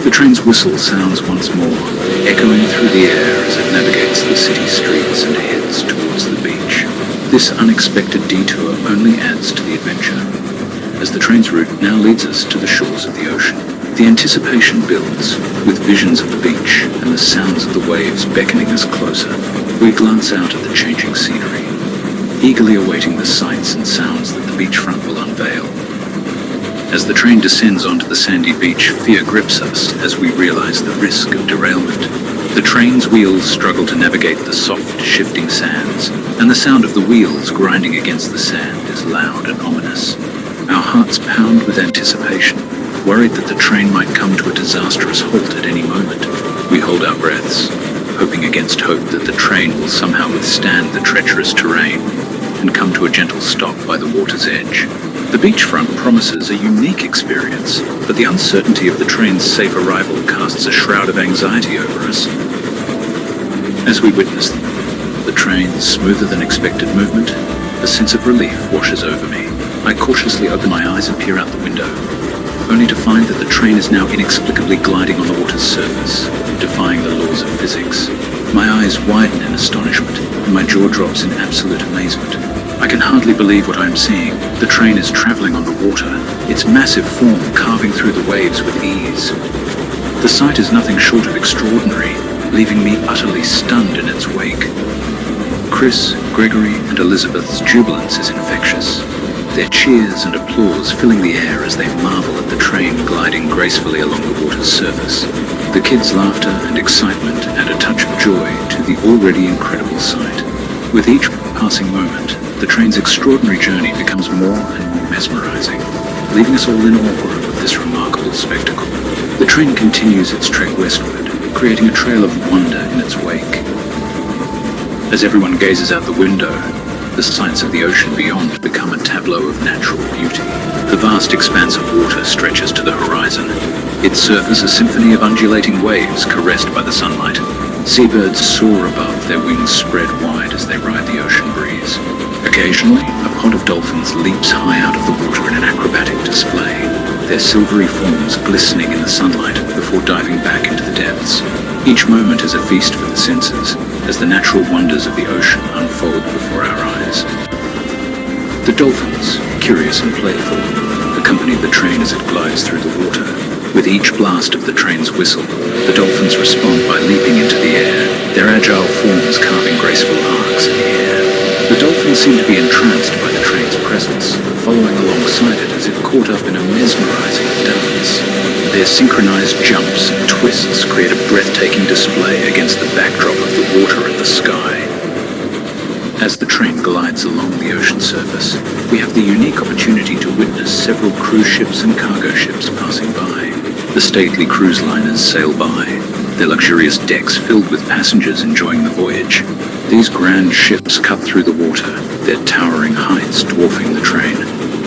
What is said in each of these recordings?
The train's whistle sounds once more, echoing through the air as it navigates the city streets and heads towards the beach. This unexpected detour only adds to the adventure, as the train's route now leads us to the shores of the ocean. The anticipation builds, with visions of the beach and the sounds of the waves beckoning us closer. We glance out at the changing scenery, eagerly awaiting the sights and sounds that the beachfront will unveil. As the train descends onto the sandy beach, fear grips us as we realize the risk of derailment. The train's wheels struggle to navigate the soft, shifting sands, and the sound of the wheels grinding against the sand is loud and ominous. Our hearts pound with anticipation, worried that the train might come to a disastrous halt at any moment. We hold our breaths, hoping against hope that the train will somehow withstand the treacherous terrain and come to a gentle stop by the water's edge. The beachfront promises a unique experience, but the uncertainty of the train's safe arrival casts a shroud of anxiety over us. As we witness the train's smoother than expected movement, a sense of relief washes over me. I cautiously open my eyes and peer out the window, only to find that the train is now inexplicably gliding on the water's surface, defying the laws of physics. My eyes widen in astonishment, and my jaw drops in absolute amazement. I can hardly believe what I am seeing. The train is traveling on the water, its massive form carving through the waves with ease. The sight is nothing short of extraordinary, leaving me utterly stunned in its wake. Chris, Gregory, and Elizabeth's jubilance is infectious, their cheers and applause filling the air as they marvel at the train gliding gracefully along the water's surface. The kids' laughter and excitement add a touch of joy to the already incredible sight. With each passing moment, the train's extraordinary journey becomes more and more mesmerizing, leaving us all in awe of this remarkable spectacle. The train continues its trek westward, creating a trail of wonder in its wake. As everyone gazes out the window, the sights of the ocean beyond become a tableau of natural beauty. The vast expanse of water stretches to the horizon, its surface a symphony of undulating waves caressed by the sunlight. Seabirds soar above, their wings spread wide as they ride the ocean breeze. Occasionally, a pod of dolphins leaps high out of the water in an acrobatic display, their silvery forms glistening in the sunlight before diving back into the depths. Each moment is a feast for the senses, as the natural wonders of the ocean unfold before our eyes. The dolphins, curious and playful, accompany the train as it glides through the water. With each blast of the train's whistle, the dolphins respond by leaping into the air, their agile forms carving graceful arcs in the air. The dolphins seem to be entranced by the train's presence, following alongside it as if caught up in a mesmerizing dance. Their synchronized jumps and twists create a breathtaking display against the backdrop of the water and the sky. As the train glides along the ocean surface, we have the unique opportunity to witness several cruise ships and cargo ships passing by. The stately cruise liners sail by, their luxurious decks filled with passengers enjoying the voyage. These grand ships cut through the water, their towering heights dwarfing the train.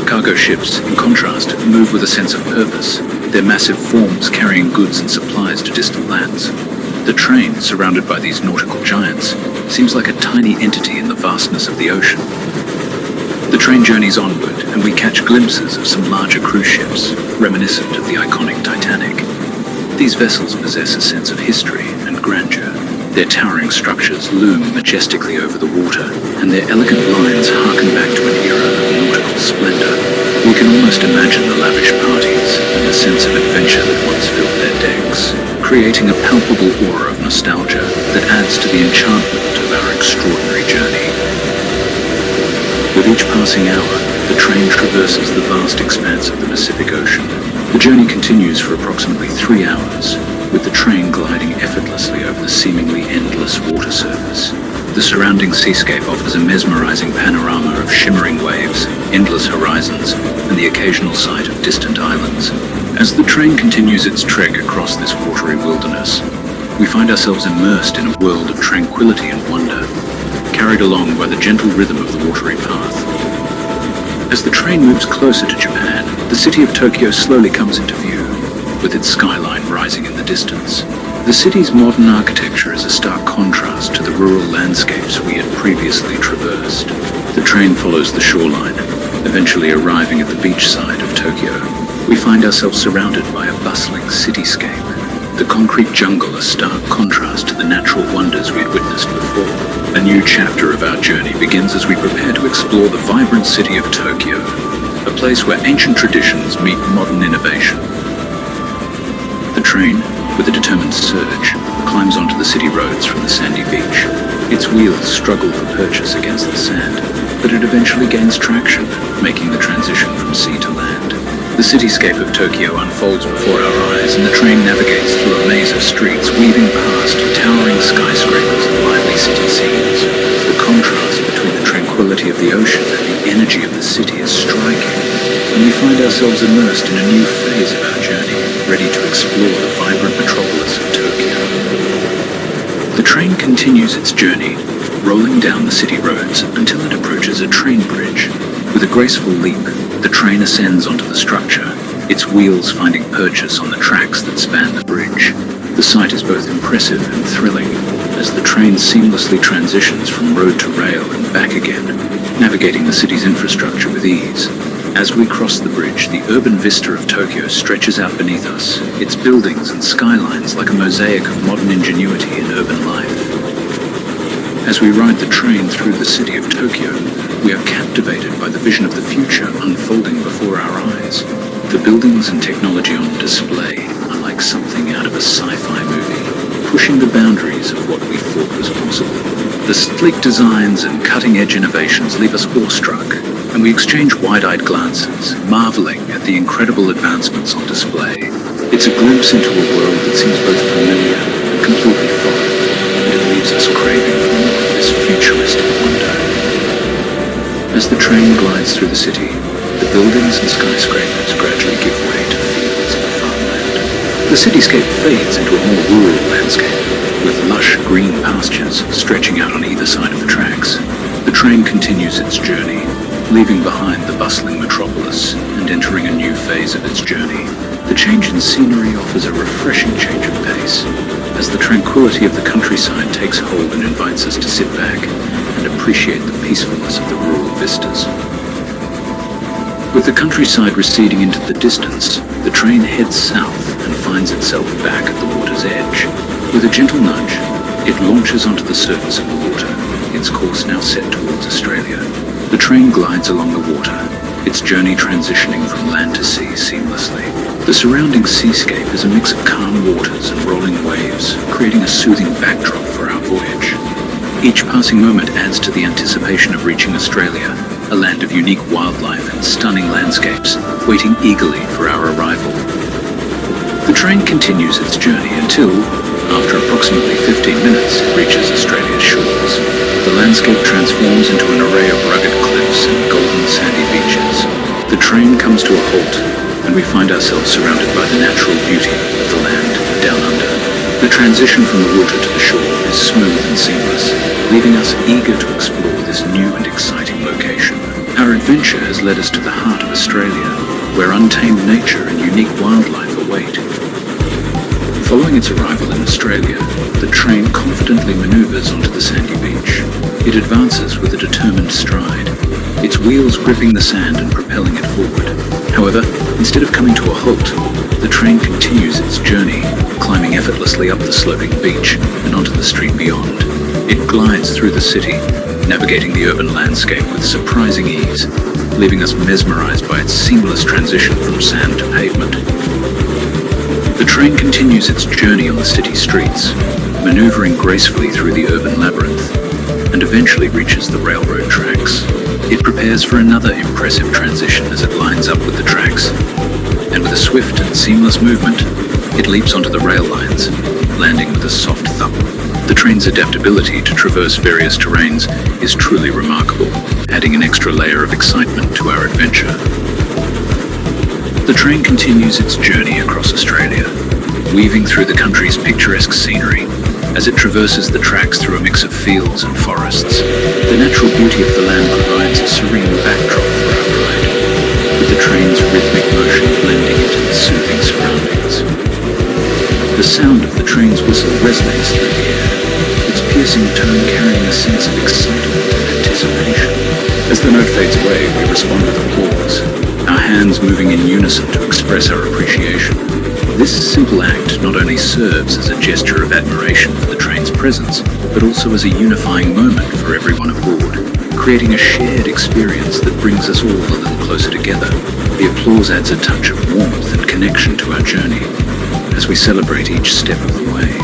Cargo ships, in contrast, move with a sense of purpose, their massive forms carrying goods and supplies to distant lands. The train, surrounded by these nautical giants, seems like a tiny entity in the vastness of the ocean. The train journeys onward, and we catch glimpses of some larger cruise ships, reminiscent of the iconic Titanic. These vessels possess a sense of history and grandeur. Their towering structures loom majestically over the water, and their elegant lines harken back to an era of nautical splendor. We can almost imagine the lavish parties and the sense of adventure that once filled their decks, creating a palpable aura of nostalgia that adds to the enchantment of our extraordinary journey. With each passing hour, the train traverses the vast expanse of the Pacific Ocean. The journey continues for approximately 3 hours, with the train gliding effortlessly over the seemingly endless water surface. The surrounding seascape offers a mesmerizing panorama of shimmering waves, endless horizons, and the occasional sight of distant islands. As the train continues its trek across this watery wilderness, we find ourselves immersed in a world of tranquility and wonder, carried along by the gentle rhythm of the watery path. As the train moves closer to Japan, the city of Tokyo slowly comes into view, with its skyline rising in the distance. The city's modern architecture is a stark contrast to the rural landscapes we had previously traversed. The train follows the shoreline, eventually arriving at the beach side of Tokyo. We find ourselves surrounded by a bustling cityscape, The concrete jungle a stark contrast to the natural wonders we had witnessed before. A new chapter of our journey begins as we prepare to explore the vibrant city of Tokyo, a place where ancient traditions meet modern innovation. The train, with a determined surge, climbs onto the city roads from the sandy beach. Its wheels struggle for purchase against the sand, but it eventually gains traction, making the transition from sea to land. The cityscape of Tokyo unfolds before our eyes, and the train navigates through a maze of streets, weaving past towering skyscrapers and lively city scenes. The contrast between the tranquility of the ocean and the energy of the city is striking, and we find ourselves immersed in a new phase of our journey, ready to explore the vibrant metropolis of Tokyo. The train continues its journey, rolling down the city roads until it approaches a train bridge. With a graceful leap, the train ascends onto the structure, its wheels finding purchase on the tracks that span the bridge. The sight is both impressive and thrilling, as the train seamlessly transitions from road to rail and back again, navigating the city's infrastructure with ease. As we cross the bridge, the urban vista of Tokyo stretches out beneath us, its buildings and skylines like a mosaic of modern ingenuity and urban life. As we ride the train through the city of Tokyo, we are captivated by the vision of the future unfolding before our eyes. The buildings and technology on display are like something out of a sci-fi movie, pushing the boundaries of what we thought was possible. The sleek designs and cutting-edge innovations leave us awestruck, and we exchange wide-eyed glances, marveling at the incredible advancements on display. It's a glimpse into a world that seems both familiar and completely foreign, and it leaves us craving for more of this futuristic wonder. As the train glides through the city, the buildings and skyscrapers gradually give way to fields and farmland. The cityscape fades into a more rural landscape, with lush green pastures stretching out on either side of the tracks. The train continues its journey, leaving behind the bustling metropolis and entering a new phase of its journey. The change in scenery offers a refreshing change of pace, as the tranquility of the countryside takes hold and invites us to sit back and appreciate the peacefulness of the rural vistas. With the countryside receding into the distance, the train heads south and finds itself back at the water's edge. With a gentle nudge, it launches onto the surface of the water, its course now set towards Australia. The train glides along the water, its journey transitioning from land to sea seamlessly. The surrounding seascape is a mix of calm waters and rolling waves, creating a soothing backdrop for our voyage. Each passing moment adds to the anticipation of reaching Australia, a land of unique wildlife and stunning landscapes, waiting eagerly for our arrival. The train continues its journey until, after approximately 15 minutes, it reaches Australia's shores. The landscape transforms into an array of rugged cliffs and golden sandy beaches. The train comes to a halt, and we find ourselves surrounded by the natural beauty of the land down under. The transition from the water to the shore is smooth and seamless, leaving us eager to explore this new and exciting location. Our adventure has led us to the heart of Australia, where untamed nature and unique wildlife await. Following its arrival in Australia, the train confidently maneuvers onto the sandy beach. It advances with a determined stride, its wheels gripping the sand and propelling it forward. However, instead of coming to a halt, the train continues its journey, climbing effortlessly up the sloping beach and onto the street beyond. It glides through the city, navigating the urban landscape with surprising ease, leaving us mesmerized by its seamless transition from sand to pavement. The train continues its journey on the city streets, maneuvering gracefully through the urban labyrinth, and eventually reaches the railroad tracks. It prepares for another impressive transition as it lines up with the tracks, and with a swift and seamless movement, it leaps onto the rail lines, landing with a soft thump. The train's adaptability to traverse various terrains is truly remarkable, adding an extra layer of excitement to our adventure. The train continues its journey across Australia, weaving through the country's picturesque scenery as it traverses the tracks through a mix of fields and forests. The natural beauty of the land provides a serene backdrop for our ride, with the train's rhythmic motion blending into the soothing surroundings. The sound of the train's whistle resonates through the air, its piercing tone carrying a sense of excitement and anticipation. As the note fades away, we respond with applause, our hands moving in unison to express our appreciation. This simple act not only serves as a gesture of admiration for the train's presence, but also as a unifying moment for everyone aboard, creating a shared experience that brings us all a little closer together. The applause adds a touch of warmth and connection to our journey as we celebrate each step of the way.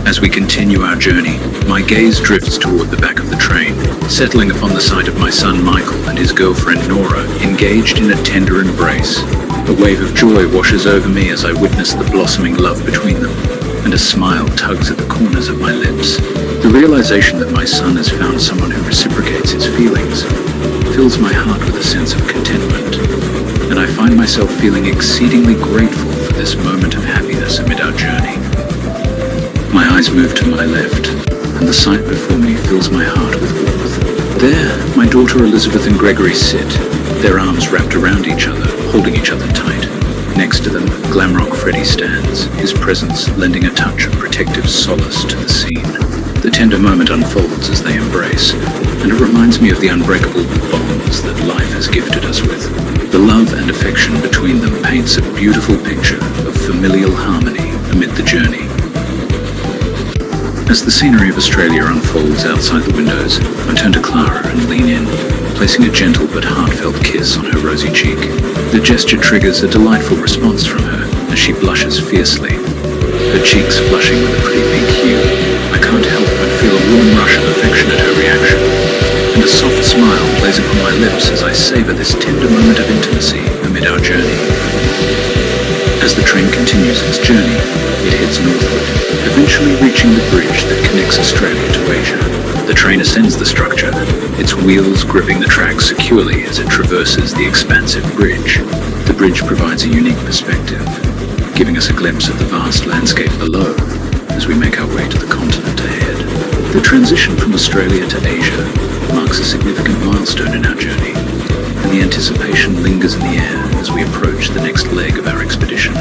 As we continue our journey, my gaze drifts toward the back of the train, settling upon the sight of my son Michael and his girlfriend Nora, engaged in a tender embrace. A wave of joy washes over me as I witness the blossoming love between them, and a smile tugs at the corners of my lips. The realization that my son has found someone who reciprocates his feelings fills my heart with a sense of contentment, and I find myself feeling exceedingly grateful for this moment of happiness amid our journey. My eyes move to my left, and the sight before me fills my heart with warmth. There, my daughter Elizabeth and Gregory sit, their arms wrapped around each other, holding each other tight. Next to them, Glamrock Freddy stands, his presence lending a touch of protective solace to the scene. The tender moment unfolds as they embrace, and it reminds me of the unbreakable bonds that life has gifted us with. The love and affection between them paints a beautiful picture of familial harmony amid the journey. As the scenery of Australia unfolds outside the windows, I turn to Clara and lean in, placing a gentle but heartfelt kiss on her rosy cheek. The gesture triggers a delightful response from her as she blushes fiercely, her cheeks flushing with a pretty pink hue. I can't help but feel a warm rush of affection at her reaction, and a soft smile plays upon my lips as I savor this tender moment of intimacy amid our journey. As the train continues its journey, it heads northward, eventually reaching the bridge that connects Australia to Asia. The train ascends the structure, its wheels gripping the track securely as it traverses the expansive bridge. The bridge provides a unique perspective, giving us a glimpse of the vast landscape below as we make our way to the continent ahead. The transition from Australia to Asia marks a significant milestone in our journey, and the anticipation lingers in the air as we approach the next leg of our expedition.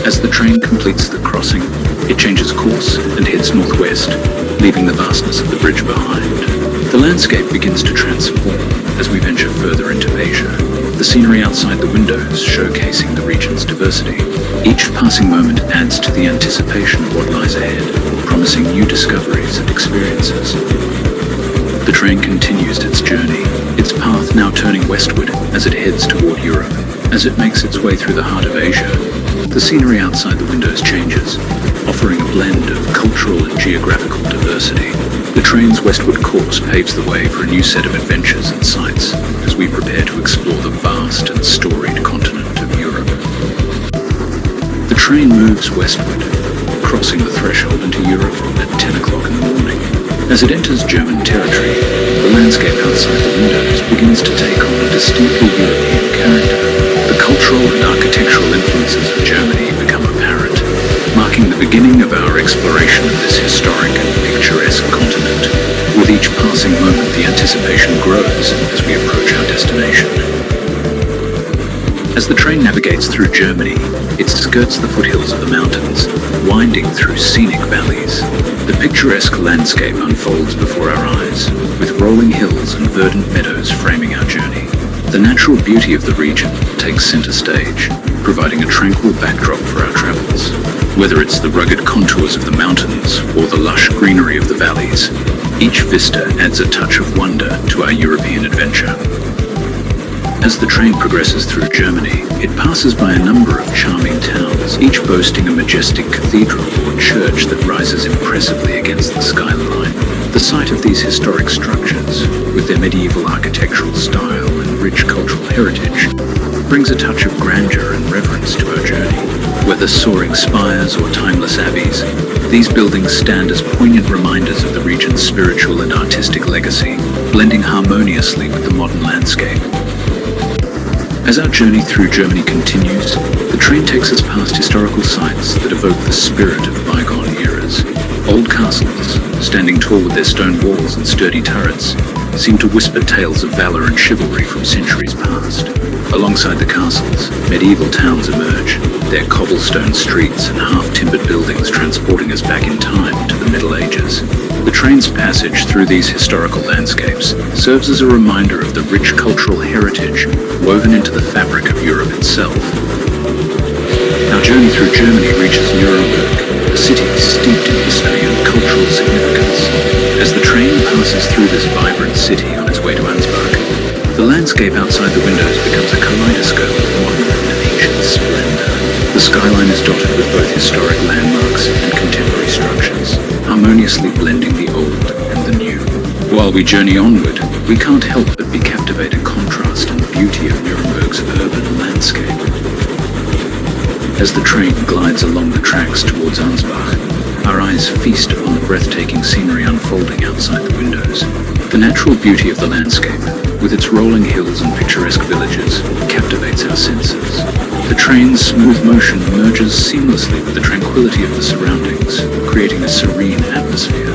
As the train completes the crossing, it changes course and heads northwest, leaving the vastness of the bridge behind. The landscape begins to transform as we venture further into Asia, the scenery outside the windows showcasing the region's diversity. Each passing moment adds to the anticipation of what lies ahead, promising new discoveries and experiences. The train continues its journey, its path now turning westward as it heads toward Europe. As it makes its way through the heart of Asia, the scenery outside the windows changes, offering a blend of cultural and geographical diversity. The train's westward course paves the way for a new set of adventures and sights as we prepare to explore the vast and storied continent of Europe. The train moves westward, crossing the threshold into Europe at 10 o'clock in the morning. As it enters German territory, the landscape outside the windows begins to take on a distinctly European character. The cultural and architectural influences of Germany become apparent, marking the beginning of our exploration of this historic and picturesque continent. With each passing moment, the anticipation grows as we approach our destination. As the train navigates through Germany, it skirts the foothills of the mountains, winding through scenic valleys. The picturesque landscape unfolds before our eyes, with rolling hills and verdant meadows framing our journey. The natural beauty of the region takes center stage, providing a tranquil backdrop for our travels. Whether it's the rugged contours of the mountains or the lush greenery of the valleys, each vista adds a touch of wonder to our European adventure. As the train progresses through Germany, it passes by a number of charming towns, each boasting a majestic cathedral or church that rises impressively against the skyline. The sight of these historic structures, with their medieval architectural style and rich cultural heritage, brings a touch of grandeur and reverence to our journey. Whether soaring spires or timeless abbeys, these buildings stand as poignant reminders of the region's spiritual and artistic legacy, blending harmoniously with the modern landscape. As our journey through Germany continues, the train takes us past historical sites that evoke the spirit of bygone eras. Old castles, standing tall with their stone walls and sturdy turrets, seem to whisper tales of valor and chivalry from centuries past. Alongside the castles, medieval towns emerge, their cobblestone streets and half-timbered buildings transporting us back in time to the Middle Ages. The train's passage through these historical landscapes serves as a reminder of the rich cultural heritage woven into the fabric of Europe itself. journey through Germany reaches Nuremberg, a city steeped in history and cultural significance. As the train passes through this vibrant city on its way to Ansbach, the landscape outside the windows becomes a kaleidoscope of modern and ancient splendor. The skyline is dotted with both historic landmarks and contemporary structures, harmoniously blending the old and the new. While we journey onward, we can't help but be captivated contrast and beauty of Nuremberg's urban landscape. As the train glides along the tracks towards Ansbach, our eyes feast upon the breathtaking scenery unfolding outside the windows. The natural beauty of the landscape, with its rolling hills and picturesque villages, captivates our senses. The train's smooth motion merges seamlessly with the tranquility of the surroundings, creating a serene atmosphere.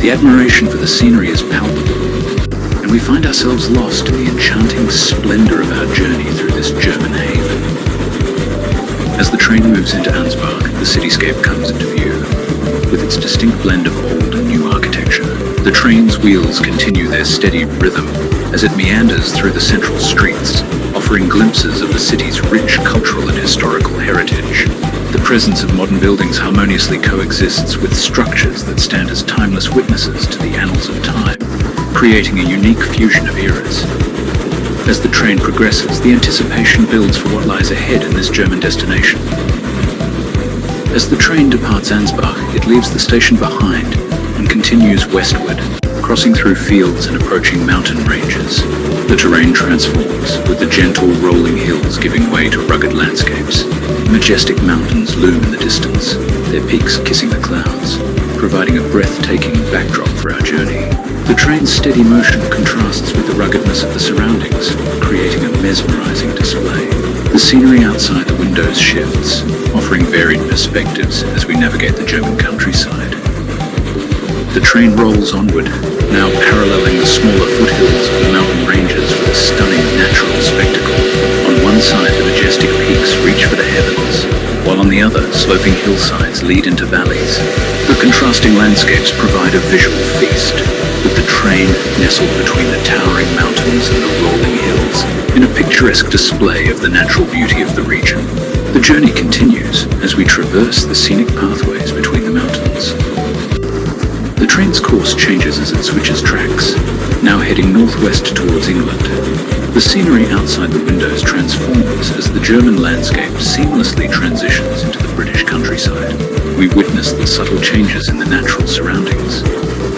The admiration for the scenery is palpable, and we find ourselves lost in the enchanting splendor of our journey through this German haven. As the train moves into Ansbach, the cityscape comes into view, with its distinct blend of old and new architecture. The train's wheels continue their steady rhythm as it meanders through the central streets, offering glimpses of the city's rich cultural and historical heritage. The presence of modern buildings harmoniously coexists with structures that stand as timeless witnesses to the annals of time, creating a unique fusion of eras. As the train progresses, the anticipation builds for what lies ahead in this German destination. As the train departs Ansbach, it leaves the station behind and continues westward, crossing through fields and approaching mountain ranges. The terrain transforms, with the gentle rolling hills giving way to rugged landscapes. Majestic mountains loom in the distance, their peaks kissing the clouds, providing a breathtaking backdrop for our journey. The train's steady motion contrasts with the ruggedness of the surroundings, creating a mesmerizing display. The scenery outside the windows shifts, offering varied perspectives as we navigate the German countryside. The train rolls onward, now paralleling the smaller foothills of the mountain ranges with a stunning natural spectacle. On one side, the majestic peaks reach for the heavens, while on the other, sloping hillsides lead into valleys. The contrasting landscapes provide a visual feast, with the train nestled between the towering mountains and the rolling hills, in a picturesque display of the natural beauty of the region. The journey continues as we traverse the scenic pathways between the mountains. The train's course changes as it switches tracks, now heading northwest towards England. The scenery outside the windows transforms as the German landscape seamlessly transitions into the British countryside. We witness the subtle changes in the natural surroundings,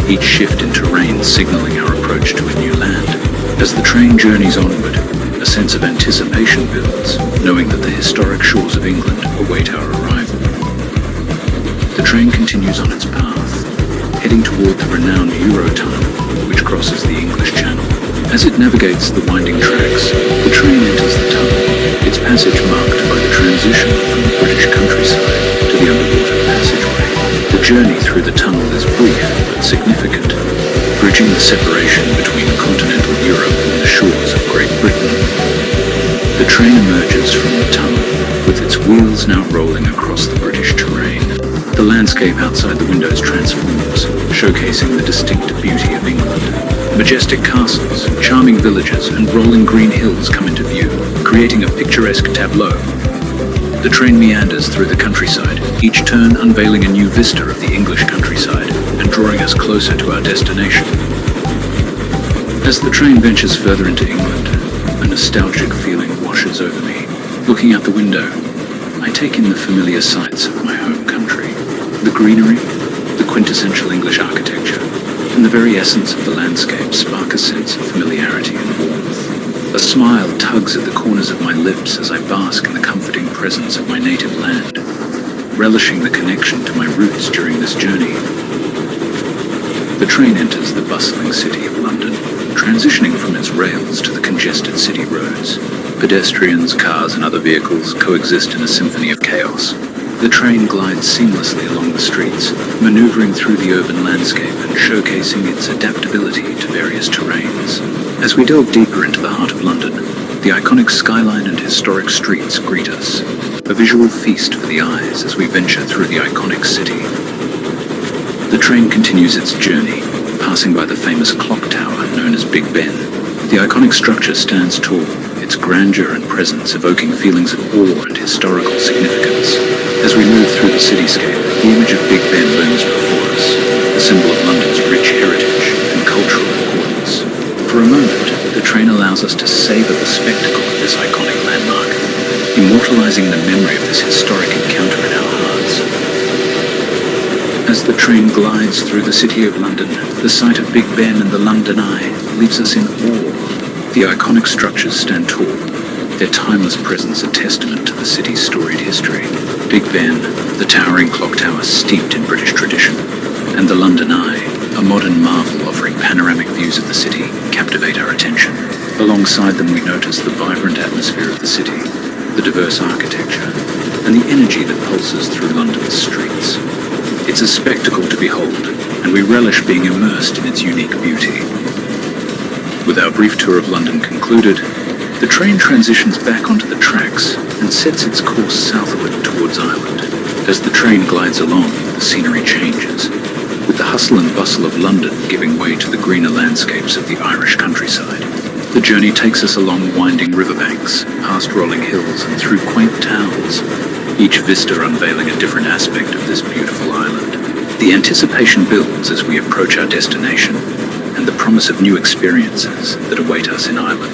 each shift in terrain signaling our approach to a new land. As the train journeys onward, a sense of anticipation builds, knowing that the historic shores of England await our arrival. The train continues on its path, heading toward the renowned Eurotunnel, which crosses the English Channel. As it navigates the winding tracks, the train enters the tunnel, its passage marked by the transition from the British countryside to the underwater passageway. The journey through the tunnel is brief but significant, bridging the separation between continental Europe and the shores of Great Britain. The train emerges from the tunnel, with its wheels now rolling across the British terrain. The landscape outside the windows transforms, showcasing the distinct beauty of England. Majestic castles, charming villages, and rolling green hills come into view, creating a picturesque tableau. The train meanders through the countryside, each turn unveiling a new vista of the English countryside and drawing us closer to our destination. As the train ventures further into England, a nostalgic feeling washes over me. Looking out the window, I take in the familiar sights of my home country. The greenery, the quintessential English architecture, and the very essence of the landscape spark a sense of familiarity and warmth. A smile tugs at the corners of my lips as I bask in the comforting presence of my native land, relishing the connection to my roots during this journey. The train enters the bustling city of London, transitioning from its rails to the congested city roads. Pedestrians, cars, and other vehicles coexist in a symphony of chaos. The train glides seamlessly along the streets, maneuvering through the urban landscape and showcasing its adaptability to various terrains. As we delve deeper into the heart of London, the iconic skyline and historic streets greet us, a visual feast for the eyes as we venture through the iconic city. The train continues its journey, passing by the famous clock tower known as Big Ben. The iconic structure stands tall, its its grandeur and presence evoking feelings of awe and historical significance. As we move through the cityscape, the image of Big Ben looms before us, a symbol of London's rich heritage and cultural importance. For a moment, the train allows us to savor the spectacle of this iconic landmark, immortalizing the memory of this historic encounter in our hearts. As the train glides through the city of London, the sight of Big Ben and the London Eye leaves us in awe. The iconic structures stand tall, their timeless presence a testament to the city's storied history. Big Ben, the towering clock tower steeped in British tradition, and the London Eye, a modern marvel offering panoramic views of the city, captivate our attention. Alongside them we notice the vibrant atmosphere of the city, the diverse architecture, and the energy that pulses through London's streets. It's a spectacle to behold, and we relish being immersed in its unique beauty. With our brief tour of London concluded, the train transitions back onto the tracks and sets its course southward towards Ireland. As the train glides along, the scenery changes, with the hustle and bustle of London giving way to the greener landscapes of the Irish countryside. The journey takes us along winding riverbanks, past rolling hills and through quaint towns, each vista unveiling a different aspect of this beautiful island. The anticipation builds as we approach our destination and the promise of new experiences that await us in Ireland.